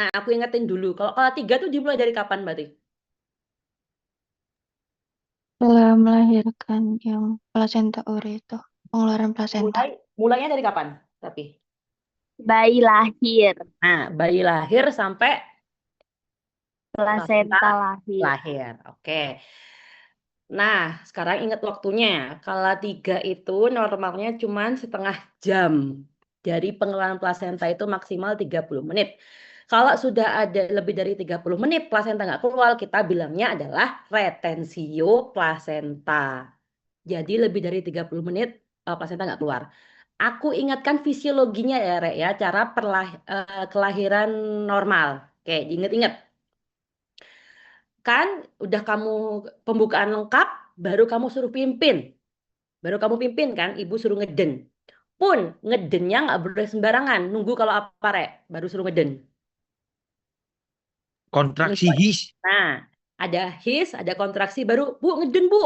Nah, aku ingetin dulu. Kalau kala 3 tuh dimulai dari kapan berarti? Setelah melahirkan yang plasenta uri itu, pengeluaran plasenta. Mulainya dari kapan? Tapi, Bayi lahir, nah, bayi lahir sampai plasenta plasenta lahir. lahir. Oke. Nah, sekarang ingat waktunya. Kala 3 itu normalnya cuma setengah jam. Dari pengeluaran plasenta itu maksimal 30 menit. Kalau sudah ada lebih dari 30 menit plasenta nggak keluar, kita bilangnya adalah retensio plasenta. Jadi lebih dari 30 menit plasenta nggak keluar. Aku ingatkan fisiologinya ya, Rek, ya, cara kelahiran normal. Oke, diinget-inget. Kan udah kamu pembukaan lengkap, baru kamu suruh pimpin. Baru kamu pimpin kan, ibu suruh ngeden. Pun ngedennya nggak boleh sembarangan. Nunggu kalau apa, Rek, baru suruh ngeden. Nunggu. Kontraksi his. Nah, ada his, ada kontraksi baru, Bu, ngeden, Bu.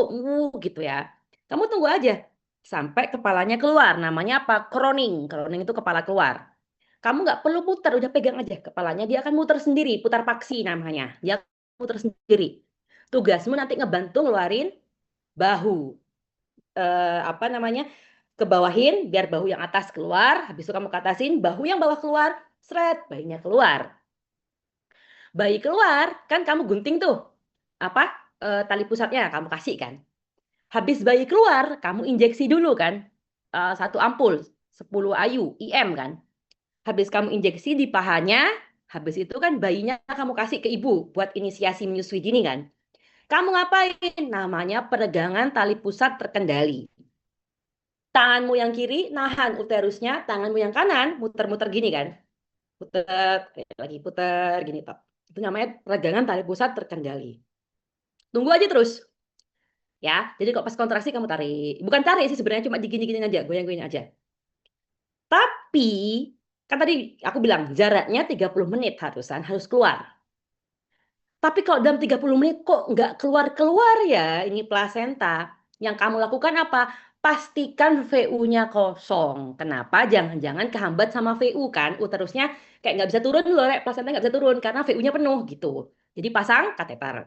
Gitu ya. Kamu tunggu aja sampai kepalanya keluar. Namanya apa? Croning. Croning itu kepala keluar. Kamu nggak perlu putar, udah pegang aja kepalanya. Dia akan muter sendiri, putar paksi namanya. Dia muter sendiri. Tugasmu nanti ngebantu ngeluarin bahu. Apa namanya? Kebawahin biar bahu yang atas keluar. Habis itu kamu ke atasin, bahu yang bawah keluar. Seret, bayinya keluar. Bayi keluar, kan kamu gunting tuh. Apa? Tali pusatnya kamu kasih kan. Habis bayi keluar, kamu injeksi dulu kan. Satu ampul, 10 IU, IM kan. Habis kamu injeksi di pahanya, habis itu kan bayinya kamu kasih ke ibu buat inisiasi menyusui dini kan. Kamu ngapain? Namanya peregangan tali pusat terkendali. Tanganmu yang kiri nahan uterusnya, tanganmu yang kanan muter-muter gini kan. Puter, lagi puter gini tok. Itu namanya peregangan tali pusat terkendali. Tunggu aja terus ya. Jadi kok pas kontraksi kamu tarik. Bukan tarik sih sebenarnya, cuma digini-gini aja, goyang-goyang aja. Tapi kan tadi aku bilang jaraknya 30 menit harus keluar. Tapi kalau dalam 30 menit kok nggak keluar-keluar ya ini plasenta. Yang kamu lakukan apa? Pastikan VU-nya kosong. Kenapa? Jangan-jangan kehambat sama VU kan. Uterusnya kayak nggak bisa turun loh, Rek. Plasenta nggak bisa turun karena VU-nya penuh gitu. Jadi pasang kateter.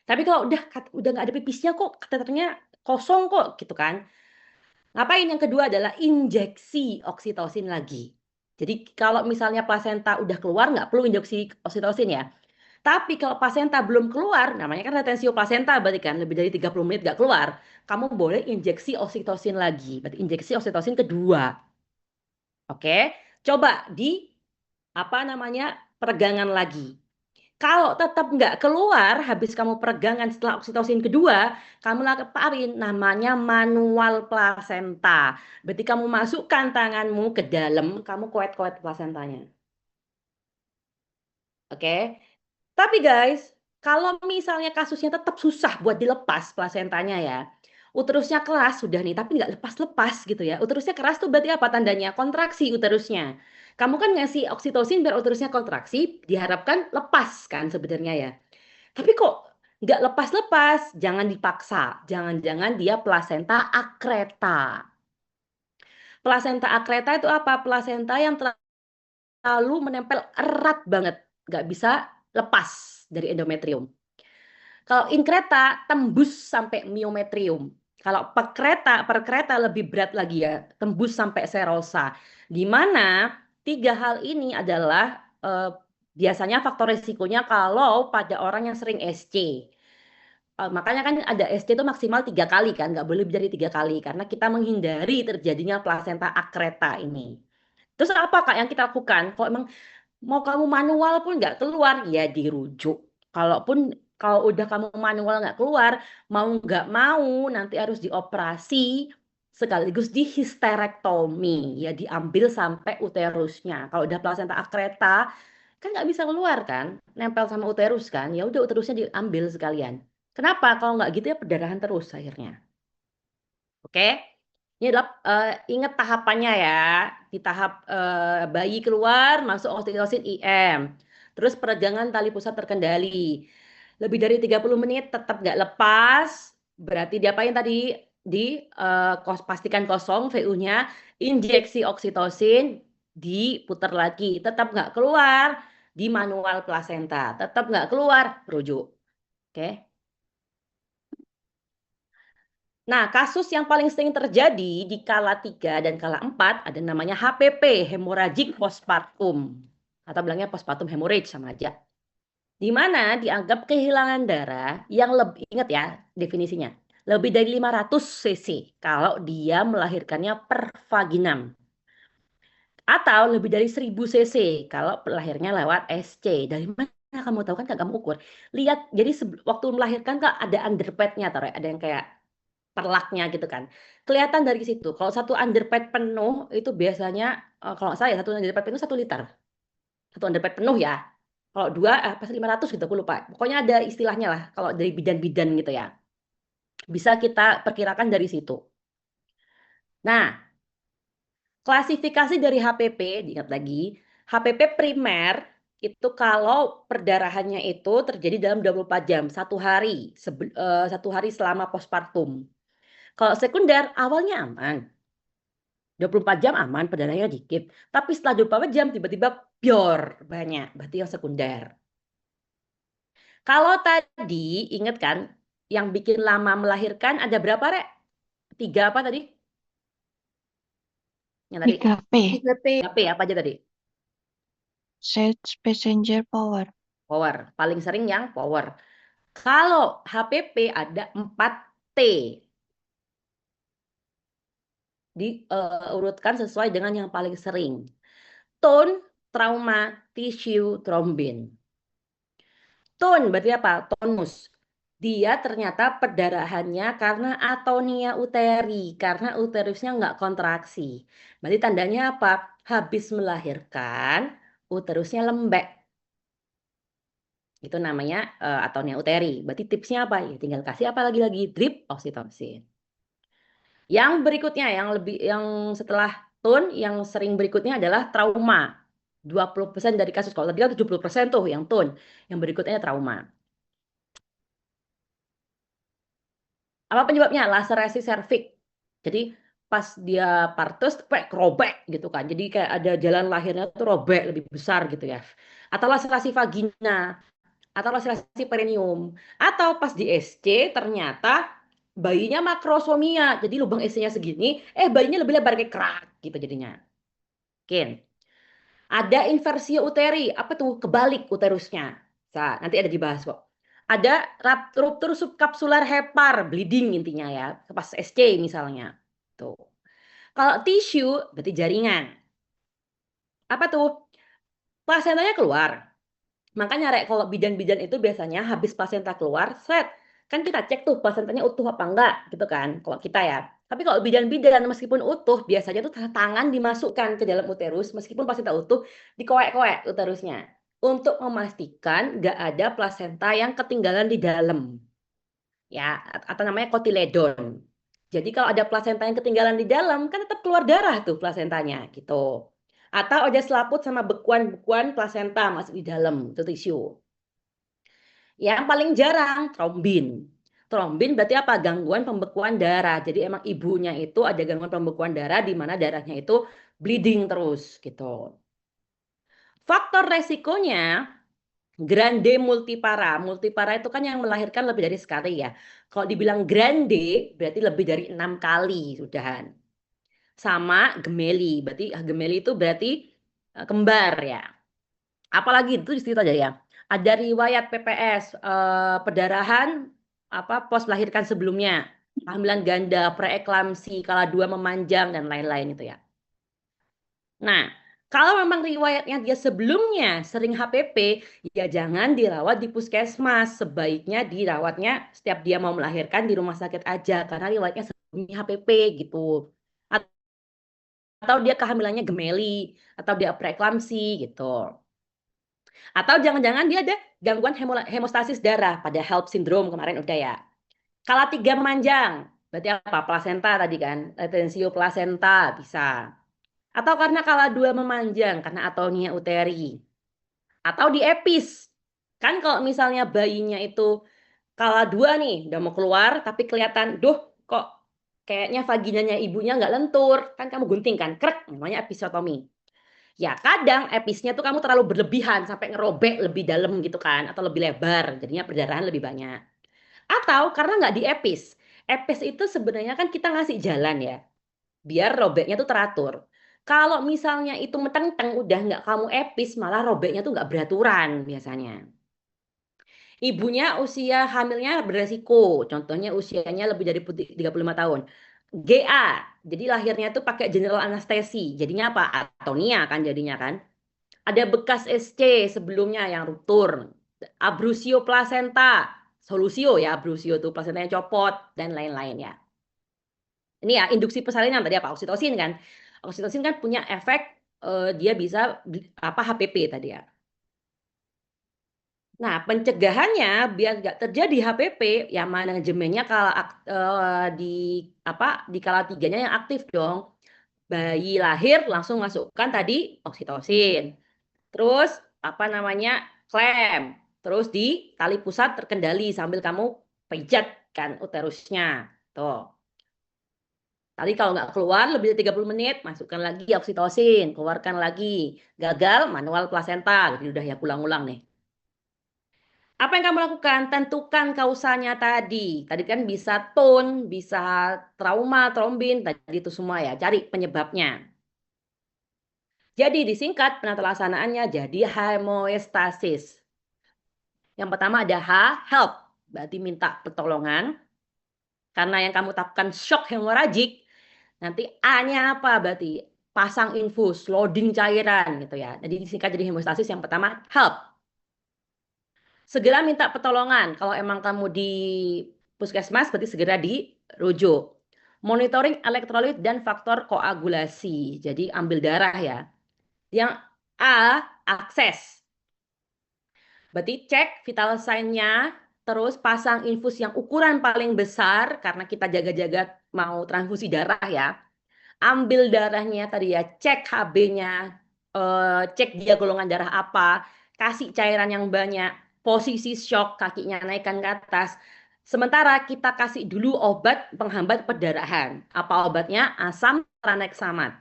Tapi kalau udah nggak ada pipisnya kok, kateternya kosong kok gitu kan. Ngapain? Yang kedua adalah injeksi oksitosin lagi. Jadi kalau misalnya plasenta udah keluar nggak perlu injeksi oksitosin ya. Tapi kalau plasenta belum keluar, namanya kan retensio plasenta berarti kan lebih dari 30 menit nggak keluar, kamu boleh injeksi oksitosin lagi. Berarti injeksi oksitosin kedua. Oke? Coba di apa namanya? Peregangan lagi. Kalau tetap nggak keluar, habis kamu peregangan setelah oksitosin kedua, kamu lakukan namanya manual plasenta. Berarti kamu masukkan tanganmu ke dalam, kamu koet-koet plasentanya. Oke? Tapi guys, kalau misalnya kasusnya tetap susah buat dilepas plasentanya ya, uterusnya keras sudah nih, tapi nggak lepas-lepas gitu ya. Uterusnya keras tuh berarti apa tandanya? Kontraksi uterusnya. Kamu kan ngasih oksitosin biar uterusnya kontraksi, diharapkan lepas kan sebenarnya ya. Tapi kok nggak lepas-lepas? Jangan dipaksa. Jangan-jangan dia plasenta akreta. Plasenta akreta itu apa? Plasenta yang terlalu menempel erat banget. Nggak bisa lepas dari endometrium. Kalau inkreta tembus sampai miometrium. Kalau per kereta lebih berat lagi ya, tembus sampai serosa. Di mana tiga hal ini adalah biasanya faktor resikonya kalau pada orang yang sering SC. Makanya kan ada SC itu maksimal 3 kali kan, nggak boleh lebih dari 3 kali karena kita menghindari terjadinya plasenta akreta ini. Terus apa Kak yang kita lakukan? Kalau emang mau kamu manual pun nggak keluar, ya dirujuk. Kalaupun kalau udah kamu manual nggak keluar, mau nggak mau nanti harus dioperasi sekaligus di histerektomi, ya diambil sampai uterusnya. Kalau udah plasenta akreta, kan nggak bisa keluar kan, nempel sama uterus kan, ya udah uterusnya diambil sekalian. Kenapa? Kalau nggak gitu ya perdarahan terus akhirnya. Oke? Ini adalah ingat tahapannya ya. Di tahap bayi keluar, masuk oksitosin IM. Terus peregangan tali pusat terkendali. Lebih dari 30 menit tetap nggak lepas. Berarti diapain tadi? Pastikan kosong VU-nya. Injeksi oksitosin, diputar lagi. Tetap nggak keluar. di manual plasenta. Tetap nggak keluar, rujuk. Oke. Nah, kasus yang paling sering terjadi di kala 3 dan kala 4 ada namanya HPP, hemorrhagic postpartum. Atau bilangnya postpartum hemorrhage sama aja. Di mana dianggap kehilangan darah yang lebih, ingat ya definisinya, lebih dari 500 cc kalau dia melahirkannya per vaginam. Atau lebih dari 1000 cc kalau lahirnya lewat SC. Dari mana kamu tahu kan kamu ukur? Lihat, jadi waktu melahirkan kan ada underpadnya, taruh ada yang kayak perlaknya gitu kan. Kelihatan dari situ. Kalau satu underpad penuh itu biasanya kalau saya satu underpad penuh 1 liter. Satu underpad penuh ya. Kalau dua pas 500 gitu aku lupa. Pokoknya ada istilahnya lah kalau dari bidan-bidan gitu ya. Bisa kita perkirakan dari situ. Nah, klasifikasi dari HPP, diingat lagi, HPP primer itu kalau perdarahannya itu terjadi dalam 24 jam, 1 hari, 1 hari selama postpartum. Kalau sekunder, awalnya aman. 24 jam aman, perdarahannya dikit. Tapi setelah 24 jam, tiba-tiba bior banyak. Berarti yang sekunder. Kalau tadi, ingat kan, yang bikin lama melahirkan ada berapa, Rek? 3 apa tadi? Yang tadi. 3P. 3P apa aja tadi? Sex Passenger Power. Power. Paling sering yang power. Kalau HPP ada 4T. Diurutkan sesuai dengan yang paling sering. Tone, trauma, tissue, thrombin. Tone berarti apa? Tonus. Dia ternyata perdarahannya karena atonia uteri, karena uterusnya nggak kontraksi. Berarti tandanya apa? Habis melahirkan, uterusnya lembek. Itu namanya atonia uteri. Berarti tipsnya apa? Ya tinggal kasih apa lagi-lagi? Drip oksitosin. Yang berikutnya, yang setelah tone, yang sering berikutnya adalah trauma. 20% dari kasus. Kalau tadi kan 70% tuh yang tone. Yang berikutnya trauma. Apa penyebabnya? Laserasi serviks. Jadi pas dia partus kayak robek gitu kan. Jadi kayak ada jalan lahirnya tuh robek lebih besar gitu ya. Atau laserasi vagina, atau laserasi perineum. Atau pas di SC ternyata bayinya makrosomia. Jadi lubang SC-nya segini, bayinya lebih lebar kayak kerak gitu jadinya. Mungkin. Ada inversio uteri. Apa tuh? Kebalik uterusnya. Nah, nanti ada dibahas kok. Ada ruptur subkapsular hepar, bleeding intinya ya. Pas SC misalnya. Tuh. Kalau tisu berarti jaringan. Apa tuh? Plasentanya keluar. Makanya Rek, kalau bidan-bidan itu biasanya habis plasenta keluar, set. Kan kita cek tuh plasentanya utuh apa enggak gitu kan. Kalau kita ya. Tapi kalau bidan-bidan meskipun utuh, biasanya tuh tangan dimasukkan ke dalam uterus, meskipun plasenta utuh, dikoek-koek uterusnya. Untuk memastikan nggak ada plasenta yang ketinggalan di dalam. Ya, atau namanya kotiledon. Jadi kalau ada plasenta yang ketinggalan di dalam, kan tetap keluar darah tuh plasentanya gitu. Atau ada selaput sama bekuan-bekuan plasenta masuk di dalam, itu tisu. Yang paling jarang, trombin. Trombin berarti apa? Gangguan pembekuan darah. Jadi emang ibunya itu ada gangguan pembekuan darah di mana darahnya itu bleeding terus gitu. Faktor resikonya grande multipara. Multipara itu kan yang melahirkan lebih dari sekali ya. Kalau dibilang grande berarti lebih dari 6 kali sudahan. Sama gemeli. Berarti gemeli itu berarti kembar ya. Apalagi itu di situ aja ya. Ada riwayat PPS, perdarahan apa pos melahirkan sebelumnya, kehamilan ganda, preeklamsi, kala 2 memanjang dan lain-lain itu ya. Nah, kalau memang riwayatnya dia sebelumnya sering HPP, ya jangan dirawat di puskesmas. Sebaiknya dirawatnya setiap dia mau melahirkan di rumah sakit aja karena riwayatnya sebelumnya HPP gitu. Atau dia kehamilannya gemeli atau dia preeklamsi gitu. Atau jangan-jangan dia ada gangguan hemostasis darah pada HELLP syndrome kemarin udah ya. Kala 3 memanjang, berarti apa? Plasenta tadi kan, retensio plasenta bisa. Atau karena kala 2 memanjang, karena atonia uteri. Atau di epis. Kan kalau misalnya bayinya itu kala 2 nih, udah mau keluar, tapi kelihatan, duh kok kayaknya vaginanya ibunya nggak lentur. Kan kamu gunting kan, krek, namanya episiotomi. Ya kadang episnya tuh kamu terlalu berlebihan sampai ngerobek lebih dalam gitu kan, atau lebih lebar, jadinya perdarahan lebih banyak. Atau karena nggak diepis. Epis itu sebenarnya kan kita ngasih jalan ya, biar robeknya tuh teratur. Kalau misalnya itu meteng-teng udah nggak kamu epis, malah robeknya tuh nggak beraturan biasanya. Ibunya usia hamilnya beresiko, contohnya usianya lebih dari 35 tahun. GA, jadi lahirnya tuh pakai general anestesi, jadinya apa? Atonia kan jadinya kan. Ada bekas SC sebelumnya yang ruptur. Abrusio plasenta, solusio ya, abrusio tuh plasentanya copot dan lain-lain ya. Ini ya induksi persalinan tadi apa? Oksitosin kan. Oksitosin kan punya efek dia bisa apa HPP tadi ya. Nah, pencegahannya biar nggak terjadi HPP, ya manajemennya kalau di apa di kala tiganya yang aktif dong. Bayi lahir langsung masukkan tadi oksitosin. Terus apa namanya klem. Terus di tali pusat terkendali sambil kamu pijat kan uterusnya. Tuh. Tadi kalau nggak keluar lebih dari 30 menit, masukkan lagi oksitosin, keluarkan lagi. Gagal, manual plasenta. Jadi udah ya pulang-ulang nih. Apa yang kamu lakukan? Tentukan kausanya tadi. Tadi kan bisa tone, bisa trauma, trombin, tadi itu semua ya. Cari penyebabnya. Jadi disingkat penata laksanaannya jadi hemostasis. Yang pertama ada H, help. Berarti minta pertolongan. Karena yang kamu tapkan shock hemoragik, nanti A-nya apa berarti? Pasang infus, loading cairan gitu ya. Jadi disingkat jadi hemostasis yang pertama help. Segera minta pertolongan. Kalau emang kamu di puskesmas berarti segera dirujuk. Monitoring elektrolit dan faktor koagulasi. Jadi ambil darah ya. Yang A, akses. Berarti cek vital sign-nya, terus pasang infus yang ukuran paling besar karena kita jaga-jaga mau transfusi darah ya. Ambil darahnya tadi ya, cek HB-nya, cek dia golongan darah apa, kasih cairan yang banyak, posisi shock, kakinya naikkan ke atas. Sementara kita kasih dulu obat penghambat perdarahan. Apa obatnya? Asam tranexamat.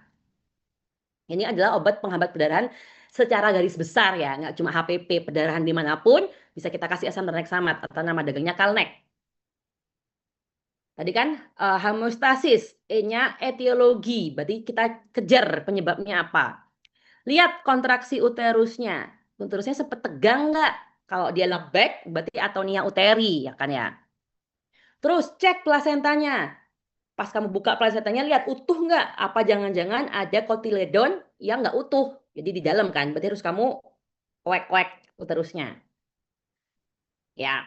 Ini adalah obat penghambat perdarahan secara garis besar ya, nggak cuma HPP, perdarahan dimanapun bisa kita kasih asam tranexamat atau nama dagangnya Kalnek. Tadi kan homeostasis, E-nya etiologi, berarti kita kejar penyebabnya apa. Lihat kontraksi uterusnya. Uterusnya sempat tegang nggak? Kalau dia lembek, berarti atonia uteri, ya kan ya. Terus cek plasentanya. Pas kamu buka plasentanya, lihat utuh nggak? Apa jangan-jangan ada kotiledon yang nggak utuh. Jadi di dalam kan, berarti harus kamu kuek-kuek uterusnya. Ya,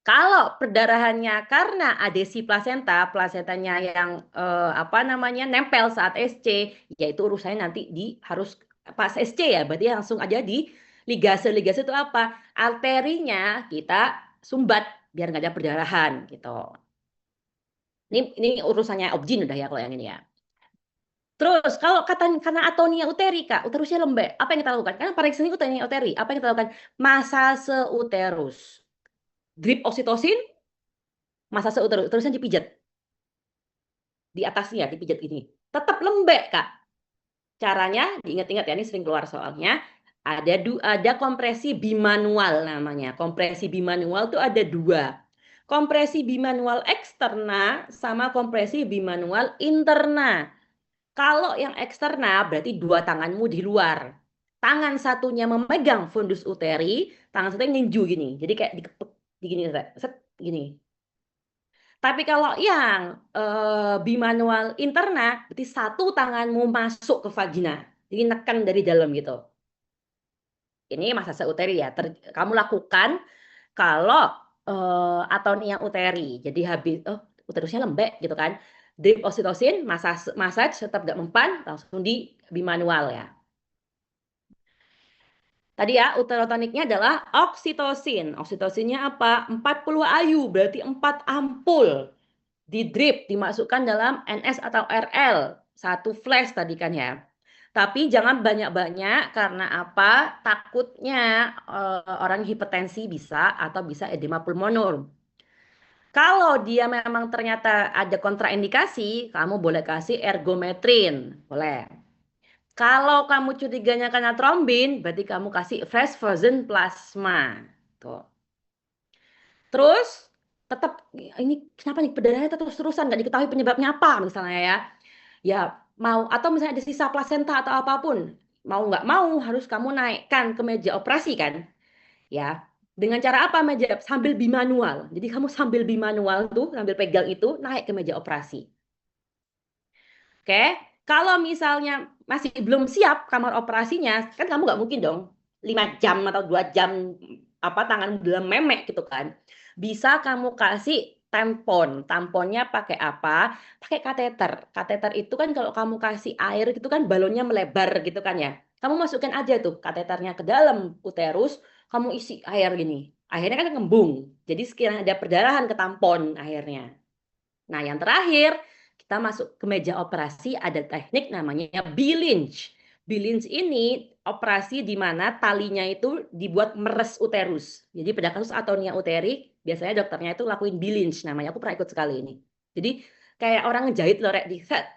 kalau perdarahannya karena adesi plasenta, plasentanya yang apa namanya nempel saat SC, yaitu urusannya nanti di harus pas SC ya, berarti langsung aja di ligase. Ligase itu apa? Arterinya kita sumbat biar nggak ada perdarahan gitu. Ini urusannya obgyn udah ya kalau yang ini ya. Terus kalau kata karena atonia uteri kak, uterusnya lembek, apa yang kita lakukan? Karena pareks ini atonia uteri, apa yang kita lakukan? Masase uterus, drip oksitosin, masase uterus, uterusnya dipijat di atasnya, dipijat gini. Tetap lembek kak. Caranya diingat-ingat ya, ini sering keluar soalnya. Ada kompresi bimanual namanya. Kompresi bimanual itu ada dua. Kompresi bimanual eksterna sama kompresi bimanual interna. Kalau yang eksterna berarti dua tanganmu di luar. Tangan satunya memegang fundus uteri, tangan satunya ninju gini. Jadi kayak dikepek gini, set gini. Tapi kalau yang bimanual interna, berarti satu tanganmu masuk ke vagina. Jadi nekan dari dalam gitu. Ini massage uteri ya. Kamu lakukan kalau atonia uteri. Jadi habis, oh uterusnya lembek gitu kan. Drip oksitosin, massage tetap gak mempan, langsung di bimanual ya. Tadi ya, uterotoniknya adalah oksitosin. Oksitosinnya apa? 40 IU, berarti 4 ampul. Di drip, dimasukkan dalam NS atau RL. Satu flash tadi kan ya. Tapi jangan banyak-banyak karena apa? Takutnya orang hipertensi bisa atau bisa edema pulmoner. Kalau dia memang ternyata ada kontraindikasi, kamu boleh kasih ergometrin. Boleh. Kalau kamu curiganya karena trombin, berarti kamu kasih fresh frozen plasma. Tuh. Terus tetap ini kenapa nih perdarahannya terus-terusan nggak diketahui penyebabnya apa misalnya ya. Ya mau atau misalnya ada sisa plasenta atau apapun, mau nggak mau harus kamu naikkan ke meja operasi kan. Ya. Dengan cara apa meja sambil bimanual. Jadi kamu sambil bimanual tuh sambil pegang itu naik ke meja operasi. Oke, kalau misalnya masih belum siap kamar operasinya, kan kamu nggak mungkin dong 5 jam atau 2 jam apa tangan dalam memek gitu kan. Bisa kamu kasih tampon. Tamponnya pakai apa? Pakai kateter. Kateter itu kan kalau kamu kasih air gitu kan balonnya melebar gitu kan ya. Kamu masukkan aja tuh kateternya ke dalam uterus, kamu isi air gini. Akhirnya kan ngembung. Jadi sekiranya ada perdarahan ke tampon akhirnya. Nah, yang terakhir, kita masuk ke meja operasi, ada teknik namanya B-Linch. B-Linch ini operasi di mana talinya itu dibuat meres uterus. Jadi pada kasus atonia uteri, biasanya dokternya itu lakuin B-Linch namanya. Aku pernah ikut sekali ini. Jadi kayak orang ngejahit loh, rek, di set,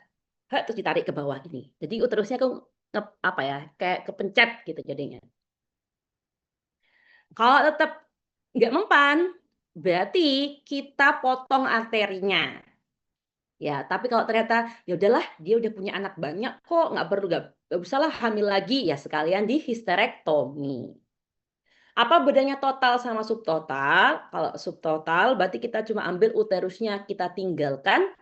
set, terus ditarik ke bawah gini. Jadi uterusnya aku apa ya, kayak kepencet gitu jadinya. Kalau tetap nggak mempan, berarti kita potong arterinya. Ya, tapi kalau ternyata ya udahlah dia udah punya anak banyak kok nggak usahlah hamil lagi ya sekalian di histerektomi. Apa bedanya total sama subtotal? Kalau subtotal berarti kita cuma ambil uterusnya kita tinggalkan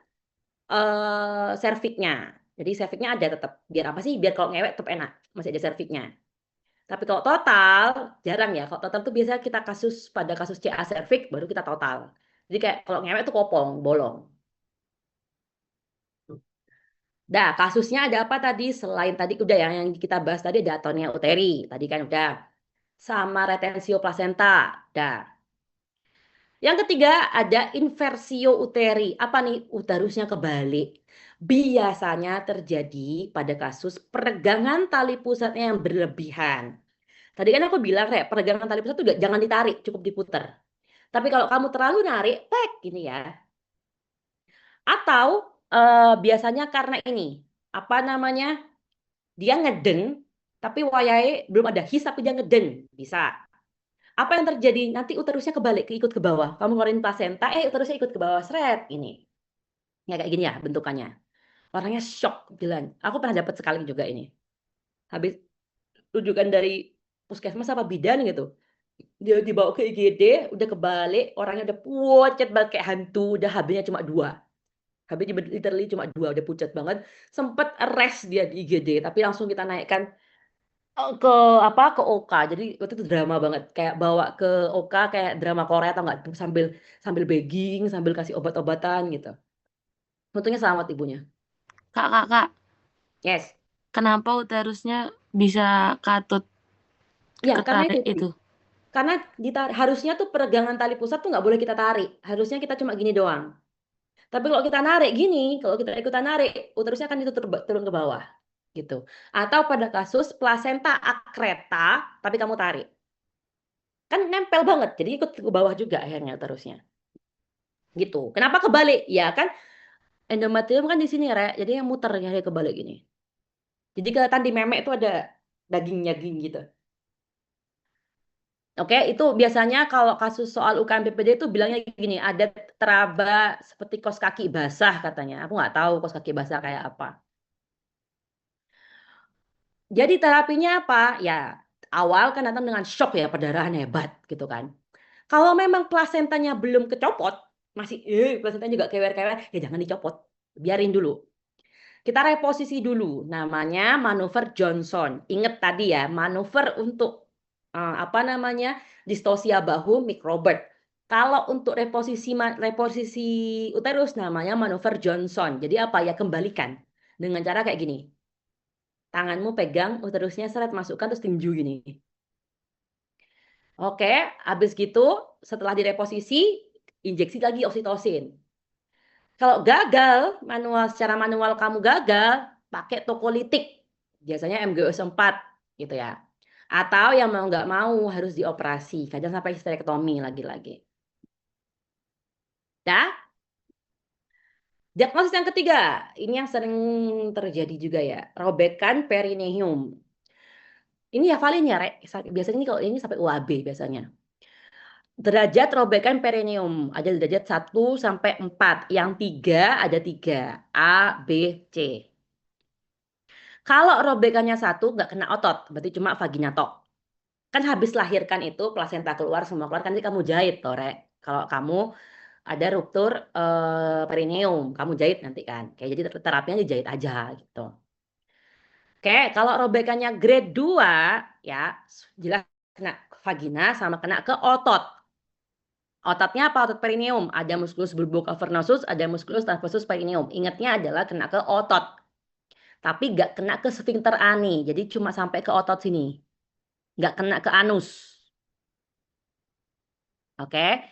serviknya. Jadi serviknya ada tetap. Biar apa sih? Biar kalau ngewek tetap enak masih ada serviknya. Tapi kalau total jarang ya. Kalau total tuh biasanya kita pada kasus CA serviks baru kita total. Jadi kayak kalau ngewek tuh kopong, bolong. Dah, kasusnya ada apa tadi? Selain tadi udah yang kita bahas tadi ada atonia uteri. Tadi kan udah. Sama retensio plasenta. Dah. Yang ketiga ada inversio uteri. Apa nih? Uterusnya kebalik. Biasanya terjadi pada kasus peregangan tali pusatnya yang berlebihan. Tadi kan aku bilang, Rek, peregangan tali pusat itu jangan ditarik, cukup diputer. Tapi kalau kamu terlalu narik, tek gini ya. Atau biasanya karena ini, apa namanya? Dia ngeden, tapi wayahe belum ada his tapi dia ngeden. Bisa. Apa yang terjadi? Nanti uterusnya kebalik, ikut ke bawah. Kamu ngeluarin plasenta, uterusnya ikut ke bawah. Seret, ini. Ya kayak gini ya bentukannya. Orangnya shock, bilang. Aku pernah dapat sekali juga ini. Habis rujukan dari puskesmas apa bidan gitu. Dia dibawa ke IGD, udah kebalik, orangnya udah pucet banget kayak hantu, udah HB-nya cuma 2. HB literally cuma 2, udah pucat banget. Sempet arrest dia di IGD, tapi langsung kita naikkan ke apa ke OK. Jadi waktu itu drama banget. Kayak bawa ke OK kayak drama Korea atau enggak sambil sambil begging, sambil kasih obat-obatan gitu. Untungnya selamat ibunya. Kak, kak, kak, Yes. kenapa uterusnya bisa katut Ya, karena itu ketarik tadi. itu? Karena harusnya tuh peregangan tali pusat tuh nggak boleh kita tarik. Harusnya kita cuma gini doang. Tapi kalau kita narik gini, kalau kita ikutan narik, uterusnya kan itu turun ke bawah gitu. Atau pada kasus plasenta akreta, tapi kamu tarik. Kan nempel banget, jadi ikut ke bawah juga akhirnya uterusnya. Gitu. Kenapa kebalik? Ya kan endometrium kan di sini, Rek. Jadi yang muter ya kebalik gini. Jadi kelihatan di memek itu ada daging-daging gitu. Oke, itu biasanya kalau kasus soal UKM BPD itu bilangnya gini, ada teraba seperti kos kaki basah katanya. Aku nggak tahu kos kaki basah kayak apa. Jadi terapinya apa? Ya, awal kan datang dengan shock ya, perdarahan hebat gitu kan. Kalau memang plasentanya belum kecopot, masih plasentanya juga kewer-kewer, ya jangan dicopot. Biarin dulu. Kita reposisi dulu, namanya manuver Johnson. Ingat tadi ya, manuver untuk apa namanya distosia bahu microbirth. Kalau untuk reposisi uterus namanya manuver Johnson. Jadi apa ya kembalikan dengan cara kayak gini. Tanganmu pegang uterusnya seret masukkan terus tinju gini. Oke, habis gitu setelah direposisi injeksi lagi oksitosin. Kalau gagal, secara manual kamu gagal, pakai tokolitik. Biasanya MgS4 gitu ya. Atau yang mau nggak mau harus dioperasi. Kadang sampai histerektomi lagi-lagi. Dah? Diagnosis yang ketiga, ini yang sering terjadi juga ya, robekan perineum. Ini hafalin ya, Rek. Biasanya ini kalau ini sampai UAB biasanya. Derajat robekan perineum ada derajat 1 sampai 4. Yang 3 ada 3. A, B, C. Kalau robekannya 1 nggak kena otot, berarti cuma vagina tok. Kan habis lahirkan itu plasenta keluar, semua keluar, kan nanti kamu jahit toh, Rek. Kalau kamu ada ruptur perineum, kamu jahit nanti kan. Kayak jadi terapinya dijahit aja gitu. Oke, kalau robekannya grade 2 ya jelas kena vagina sama kena ke otot. Ototnya apa? Otot perineum. Ada musculus bulbocavernosus, ada musculus transversus perineum. Ingatnya adalah kena ke otot. Tapi nggak kena ke sphincter ani. Jadi cuma sampai ke otot sini. Nggak kena ke anus. Oke.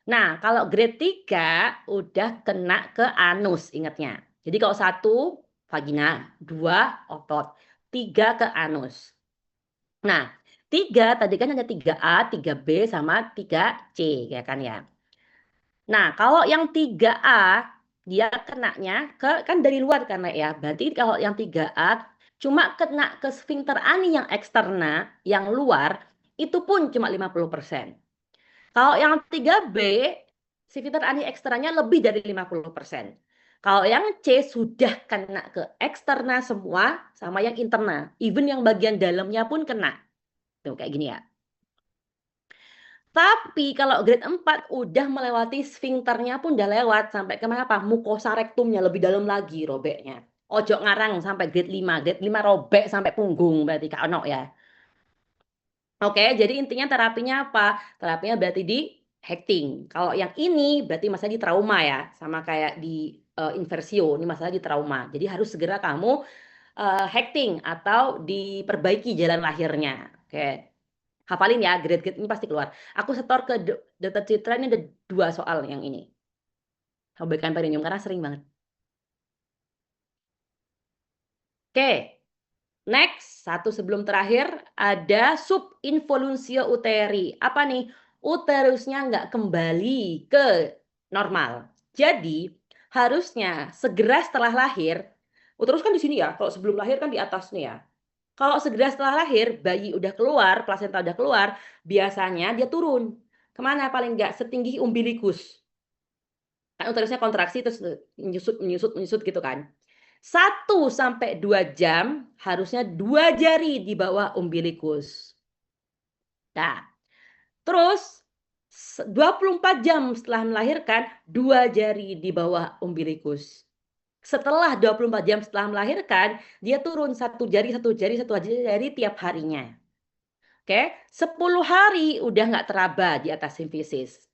Nah, kalau grade 3 udah kena ke anus, ingatnya. Jadi kalau 1 vagina, 2 otot, 3 ke anus. Nah, 3 tadi kan ada 3A, 3B sama 3C, ya kan ya. Nah, kalau yang 3A dia kenanya ke kan dari luar karena ya. Berarti kalau yang 3A cuma kena ke sphincter ani yang eksterna, yang luar, itu pun cuma 50%. Kalau yang 3B, sphincter ani eksternanya lebih dari 50%. Kalau yang C sudah kena ke eksterna semua sama yang interna. Even yang bagian dalamnya pun kena. Tuh kayak gini ya. Tapi kalau grade 4 udah melewati sphincternya pun udah lewat sampai ke mana apa? Mukosa rektumnya lebih dalam lagi robeknya. Ojo ngarang sampai grade 5. Grade 5 robek sampai punggung berarti Kak Ono ya. Oke, jadi intinya terapinya apa? Terapinya berarti di hecting. Kalau yang ini berarti masalah di trauma ya, sama kayak di inversio. Ini masalah di trauma. Jadi harus segera kamu hecting atau diperbaiki jalan lahirnya. Oke. Hafalin ya, grade-grade ini pasti keluar. Aku setor ke Dr. Citra ini ada 2 soal yang ini. Robekan perineum karena sering banget. Oke, next, satu sebelum terakhir ada subinvoluntio uteri. Apa nih? Uterusnya nggak kembali ke normal. Jadi harusnya segera setelah lahir, uterus kan di sini ya. Kalau sebelum lahir kan di atas nih ya. Kalau segera setelah lahir, bayi udah keluar, plasenta udah keluar, biasanya dia turun. Kemana paling nggak? Setinggi umbilikus. Kan uterusnya kontraksi terus menyusut, menyusut, menyusut gitu kan. 1 sampai 2 jam harusnya 2 jari di bawah umbilikus. Nah, terus 24 jam setelah melahirkan 2 jari di bawah umbilikus. Setelah 24 jam setelah melahirkan, dia turun 1 jari, 1 jari, 1 jari tiap harinya. Oke, 10 hari udah nggak teraba di atas simfisis.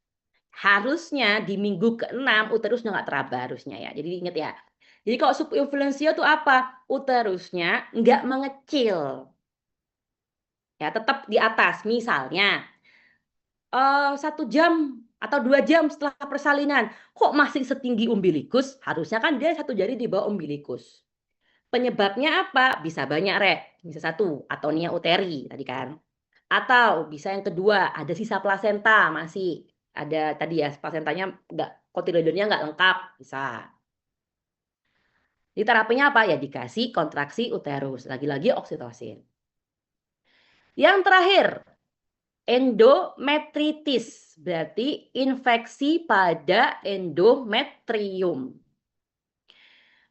Harusnya di minggu ke-6 uterusnya nggak teraba harusnya ya. Jadi ingat ya. Jadi kalau subinfluensia itu apa? Uterusnya nggak mengecil. Ya, tetap di atas. Misalnya 1 jam atau 2 jam setelah persalinan, kok masih setinggi umbilikus? Harusnya kan dia 1 jari di bawah umbilikus. Penyebabnya apa? Bisa banyak, Rek. Bisa 1, atonia uteri tadi kan. Atau bisa yang kedua, ada sisa plasenta masih. Ada tadi ya, plasentanya nggak, kotiledonnya nggak lengkap, bisa. Jadi terapinya apa? Ya dikasih kontraksi uterus. Lagi-lagi oksitosin. Yang terakhir, endometritis. Berarti infeksi pada endometrium.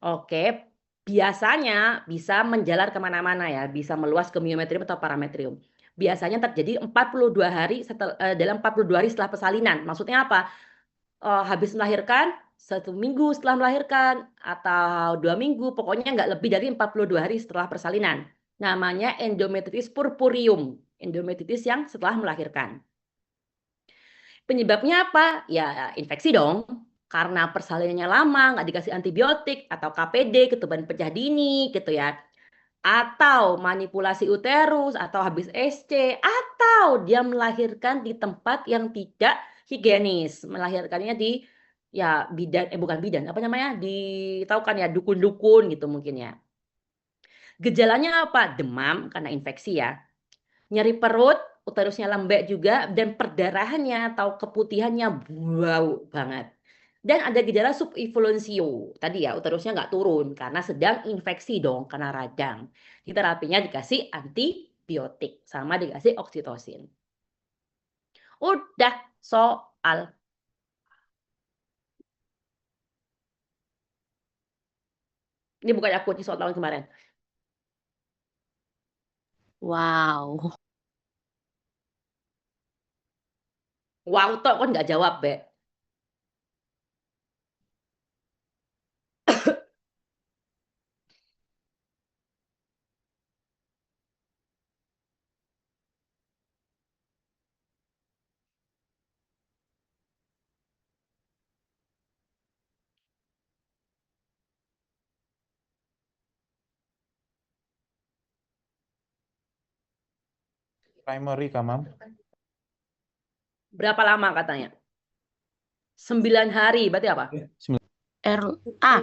Oke, biasanya bisa menjalar kemana-mana ya. Bisa meluas ke myometrium atau parametrium. Biasanya terjadi 42 hari dalam 42 hari setelah persalinan. Maksudnya apa? Habis melahirkan, 1 minggu setelah melahirkan, atau 2 minggu, pokoknya nggak lebih dari 42 hari setelah persalinan. Namanya endometritis purpureum, endometritis yang setelah melahirkan. Penyebabnya apa? Ya infeksi dong, karena persalinannya lama, nggak dikasih antibiotik, atau KPD, ketuban pecah dini, gitu ya. Atau manipulasi uterus, atau habis SC, atau dia melahirkan di tempat yang tidak higienis, melahirkannya di ya bidan, bukan bidan, apa namanya, tahu kan ya, dukun-dukun gitu mungkin ya. Gejalanya apa? Demam karena infeksi ya, nyeri perut, uterusnya lembek juga, dan perdarahannya atau keputihannya bau banget. Dan ada gejala subinfluensio. Tadi ya, uterusnya nggak turun karena sedang infeksi dong, karena radang. Di terapinya dikasih antibiotik sama dikasih oksitosin. Udah soal. Ini bukan aku, ini soal tahun kemarin. Wow. Wow, toh kan nggak jawab, Be. Primary kah, Mam? Berapa lama katanya? 9 hari, berarti apa? R A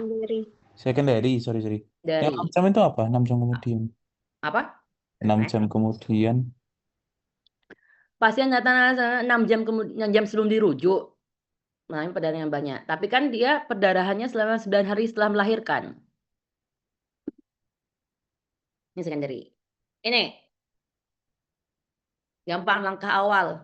Secondary, sorry. Yang 6 Dari jam itu apa? 6 jam kemudian. apa? 6 jam kemudian. Pasien datang 6 jam kemudian, 6 jam sebelum dirujuk. Nah, ini perdarahan yang banyak. Tapi kan dia perdarahannya selama 9 hari setelah melahirkan. Ini secondary. Ini gampang langkah awal.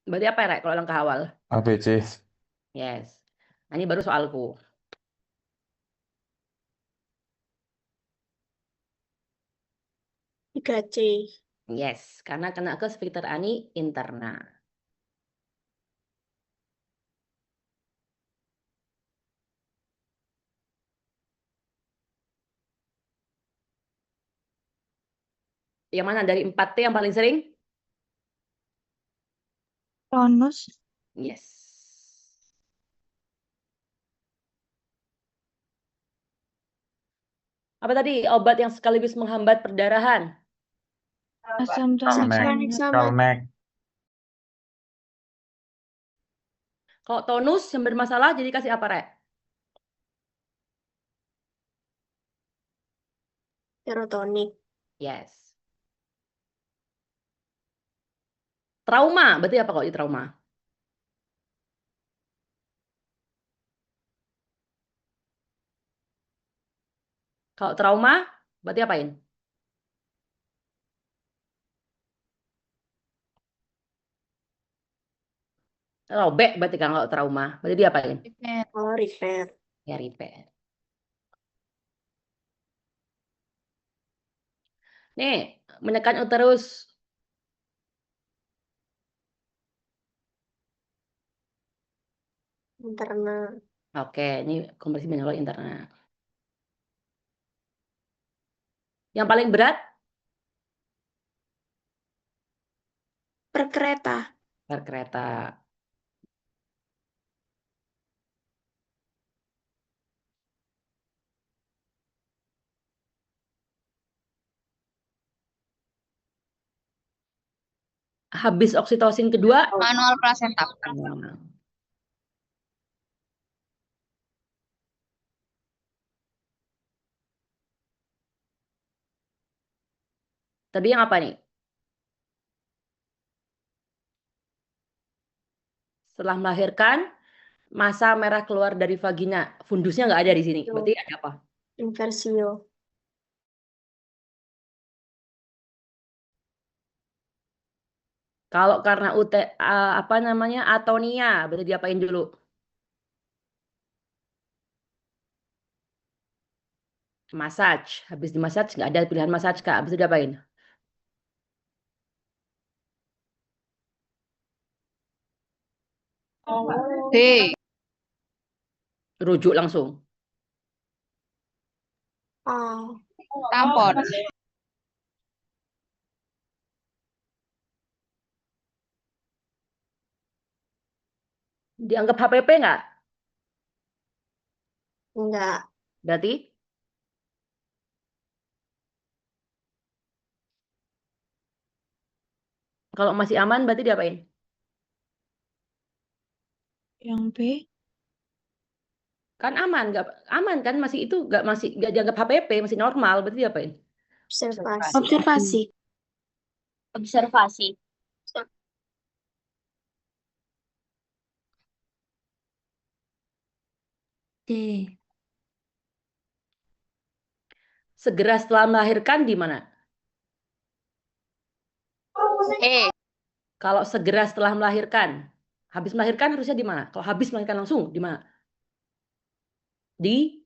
Berarti apa ya, Rek, kalau langkah awal? ABC. Yes. Nah, ini baru soalku. Tiga C. Yes, karena kena ke sphincter ani interna. Yang mana dari 4T yang paling sering? Tonus. Yes. Apa tadi obat yang sekaligus menghambat perdarahan? Asam Kalmek. Kalau tonus yang bermasalah jadi kasih apa, Rek? Serotonin. Yes. Trauma, berarti apa kalau di trauma? Kalau trauma, berarti apain? Robek berarti kan kalau trauma. Berarti diapain? Oh, repair. Ya repair. Nih, menekan uterus. Interna. Oke, ini kompresi benjol interna. Yang paling berat? Per kereta. Per kereta. Habis oksitosin kedua, Manual placenta. Tadi yang apa nih? Setelah melahirkan, masa merah keluar dari vagina. Fundusnya nggak ada di sini. Berarti ada apa? Inversio. Kalau karena apa namanya atonia, berarti diapain dulu? Massage. Habis di massage nggak ada pilihan massage, Kak. Habis itu diapain? D. Rujuk langsung. A. Tampon. Dianggap HPP nggak? Enggak. Berarti kalau masih aman berarti diapain? Yang B. Kan aman, nggak aman kan masih itu nggak dianggap HPP masih normal berarti diapain? Observasi. Observasi. Observasi. Oke. Segera setelah melahirkan di mana? Kalau segera setelah melahirkan, habis melahirkan harusnya di mana? Kalau habis melahirkan langsung di mana? Di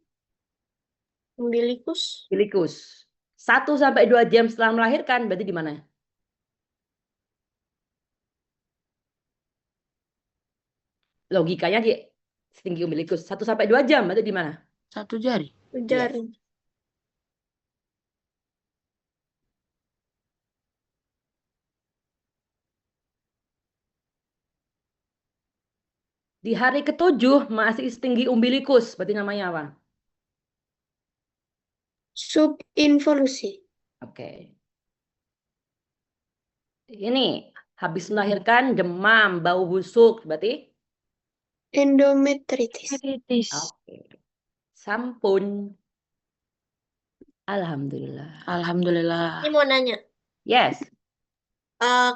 Umbilikus. umbilikus. 1-2 jam setelah melahirkan berarti di mana? Logikanya di tinggi umbilikus. 1-2 jam berarti di mana? 1 jari. Jari. Di hari ke-7 masih setinggi umbilikus, berarti namanya apa? Subinvolusi. Oke. Ini habis melahirkan demam, bau busuk, berarti? Endometritis. Kritis. Oke. Sampun. Alhamdulillah. Alhamdulillah. Ini mau nanya. Yes.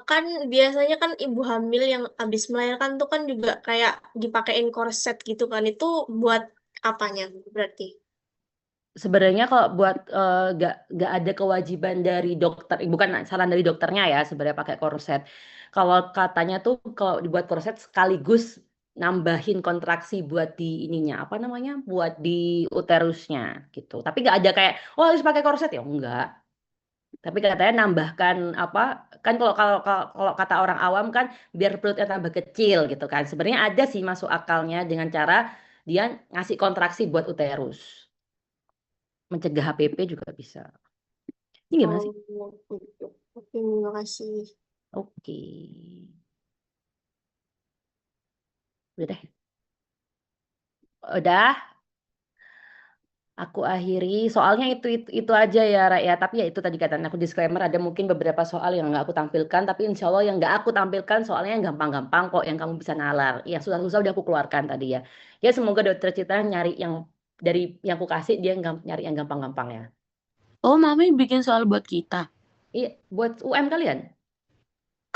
Kan biasanya kan ibu hamil yang habis melahirkan tuh kan juga kayak dipakein korset gitu kan. Itu buat apanya berarti? Sebenarnya kalau buat nggak ada kewajiban dari dokter, bukan saran dari dokternya ya sebenarnya pakai korset. Kalau katanya tuh kalau dibuat korset sekaligus nambahin kontraksi buat di ininya apa namanya, buat di uterusnya gitu. Tapi nggak ada kayak oh harus pakai korset ya enggak. Tapi katanya nambahkan apa kan kalau kata orang awam kan biar perutnya tambah kecil gitu kan. Sebenarnya ada sih masuk akalnya dengan cara dia ngasih kontraksi buat uterus. Mencegah HPP juga bisa. Ini gimana sih? Gitu. Oke, terima kasih. Oke. Udah deh. Udah. Aku akhiri. Soalnya itu aja ya, Ra, ya. Tapi ya itu tadi katanya aku disclaimer ada mungkin beberapa soal yang nggak aku tampilkan. Tapi insya Allah yang nggak aku tampilkan soalnya yang gampang-gampang kok yang kamu bisa nalar. Yang susah-susah udah aku keluarkan tadi ya. Ya semoga dokter Citra nyari yang dari yang aku kasih dia nyari yang gampang-gampang ya. Oh, Mami bikin soal buat kita. Iya, buat UM kalian.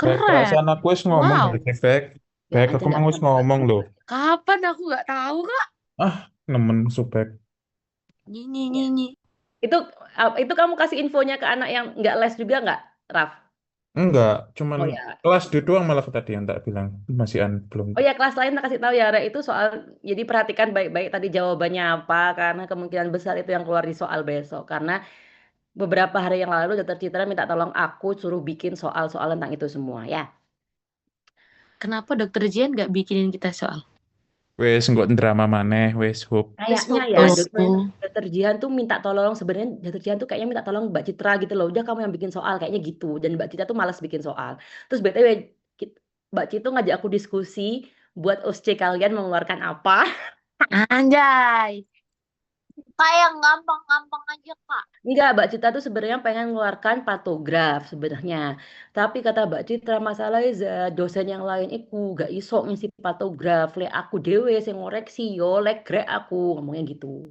Bek, Keren. perasaan aku wis ngomong Wow. dari Bek. Ya, Bek, aja aku nggak mau wis apa-apa. ngomong loh. Kapan aku nggak tahu, Kak? Ah, nemen subek. Nyi. Itu kamu kasih infonya ke anak yang nggak les juga nggak, Raf? Enggak, cuman Oh ya. kelas D doang malah tadi yang tak bilang. Masih belum. Oh ya, kelas lain tak kasih tahu ya, Ra. Itu soal jadi perhatikan baik-baik tadi jawabannya apa karena kemungkinan besar itu yang keluar di soal besok. Karena beberapa hari yang lalu Dokter Citra minta tolong aku suruh bikin soal-soal tentang itu semua ya. Kenapa Dokter Jian nggak bikinin kita soal? Wes nggak drama maneh, wes hop. Kayaknya ya Dokter Jihan tuh minta tolong sebenarnya Dokter Jihan tuh kayaknya minta tolong Mbak Citra gitu loh. Udah kamu yang bikin soal kayaknya gitu dan Mbak Citra tuh malas bikin soal. Terus BTW Mbak Citra ngajak aku diskusi buat OSCE kalian mengeluarkan apa? Anjay. Kayak gampang-gampang aja, Kak. Enggak, Mbak Citra tuh sebenarnya pengen mengeluarkan patograf sebenarnya. Tapi kata Mbak Citra masalahnya dosen yang lain itu gak iso ngisi patograf. Le aku dewe sing ngoreksi yo legrek aku ngomongnya gitu.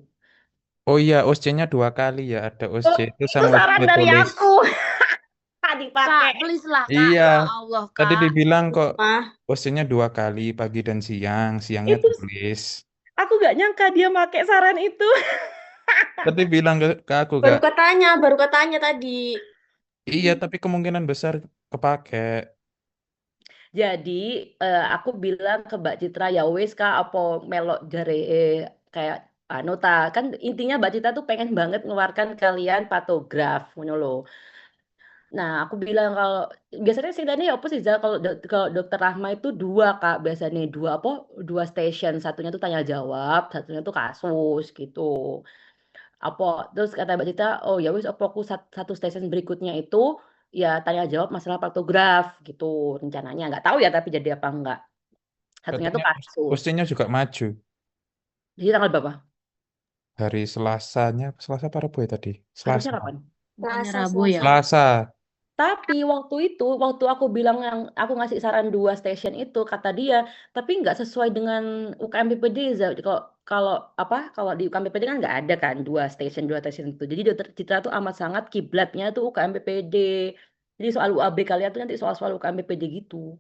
Oh iya, OSCE-nya 2 kali ya. Ada OSCE itu Itu sama saran OSCE dari tulis. aku. Kak, Dipakai. please lah, Kak. Iya. Ya Allah, Kak. Tadi dibilang kok Wah, OSCE-nya 2 kali, pagi dan siang. Siangnya Itu tulis. aku gak nyangka dia pakai saran itu. Tadi bilang ke aku baru Kak. katanya tadi. Iya, tapi kemungkinan besar kepake. Jadi aku bilang ke Mbak Citra ya wes Kak apa melok jare kayak Nota kan intinya Mbak Citra tuh pengen banget ngeluarkan kalian patograf ngono loh. Nah, aku bilang kalau biasanya sih Dani apa sih Zal? Kalau Dokter Rahma itu 2 Kak biasanya 2 station, satunya tuh tanya jawab, satunya tuh kasus gitu. Apa terus kata Mbak Cita, oh ya wis apa aku satu stasiun berikutnya itu ya tanya jawab masalah patograf gitu rencananya. Nggak tahu ya tapi jadi apa enggak. Satunya tuh Katanya kasus. OSCE-nya juga maju. Jadi tanggal berapa? Hari Selasanya, Selasa apa Rabu ya tadi? Kasusnya Selasa. kapan? Bukannya Selasa, Rabu ya? Selasa. Tapi waktu aku bilang yang aku ngasih saran 2 stasiun itu, kata dia, tapi nggak sesuai dengan UKM PPD. Kalau di UKM PPD kan nggak ada kan 2 stasiun itu. Jadi Dokter Citra tuh amat sangat kiblatnya tuh UKM PPD. Jadi soal UAB kalian tuh nanti soal-soal UKM PPD gitu.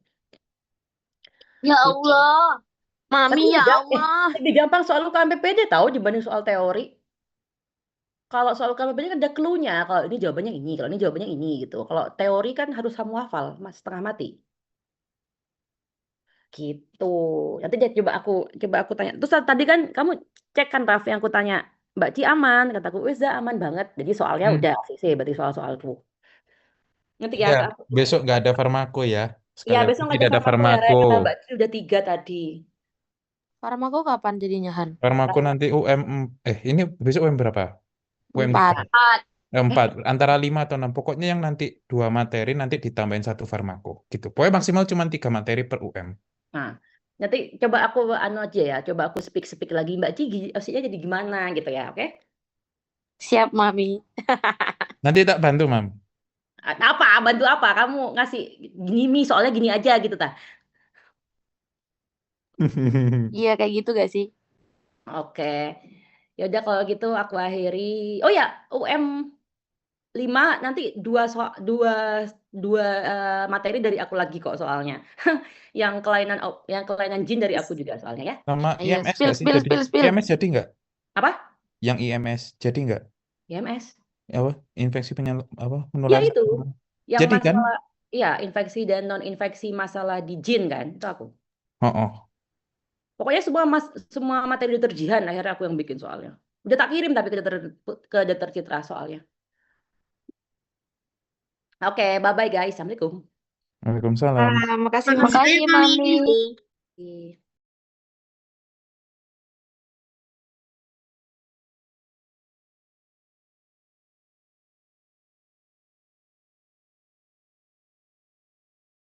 Ya Gitu. Allah. Tapi Mami ya mudah, Allah. lebih gampang soal UKM PPD tahu dibanding soal teori. Kalau soal UKM PPD kan ada clue-nya. Kalau ini jawabannya ini, kalau ini jawabannya ini gitu. Kalau teori kan harus kamu hafal, mas setengah mati. Gitu. Nanti dia coba aku tanya. Terus tadi kan kamu cek kan Raf yang aku tanya, Mbak Ci aman, kataku, wes dah aman banget. Jadi soalnya Hmm. udah ACC berarti soal-soalku. Nanti ya Ya, aku. besok nggak ada farmako ya. Ya Sekali lagi besok nggak tidak ada ada sama aku ya, Rek. farmako. Kata Mbak Ci udah 3 tadi. Farmako kapan jadinya, Han? Farmako nanti ini besok UM berapa? UM 4. 4. 4, antara 5 atau 6. Pokoknya yang nanti 2 materi nanti ditambahin 1 farmako gitu. Pokoknya maksimal cuma 3 materi per UM. Nah, nanti coba aku anu aja ya, coba aku speak lagi Mbak Ci, maksudnya jadi gimana gitu ya, oke? Siap, Mami. Nanti tak bantu, Mam. Apa? Bantu apa? Kamu ngasih gini soalnya gini aja gitu ta. Iya, kayak gitu gak sih? Oke. Ya udah kalau gitu aku akhiri. Oh ya, UM 5 nanti dua materi dari aku lagi kok soalnya. Yang kelainan jin dari aku juga soalnya ya. Sama Ayo, IMS spill, nggak sih spill, jadi? spill, spill. IMS jadi nggak? Apa? Yang IMS jadi nggak? IMS. Apa? Infeksi Ya menular. itu. Yang Jadi kan? masalah ya infeksi dan non infeksi masalah di jin kan, itu aku. Oh, oh. Pokoknya semua materi dokter Jihan akhirnya aku yang bikin soalnya. Udah tak kirim tapi ke dokter Citra soalnya. Oke, bye bye guys. Assalamualaikum. Waalaikumsalam. Makasih, Makasih Mami. Mami. Oke.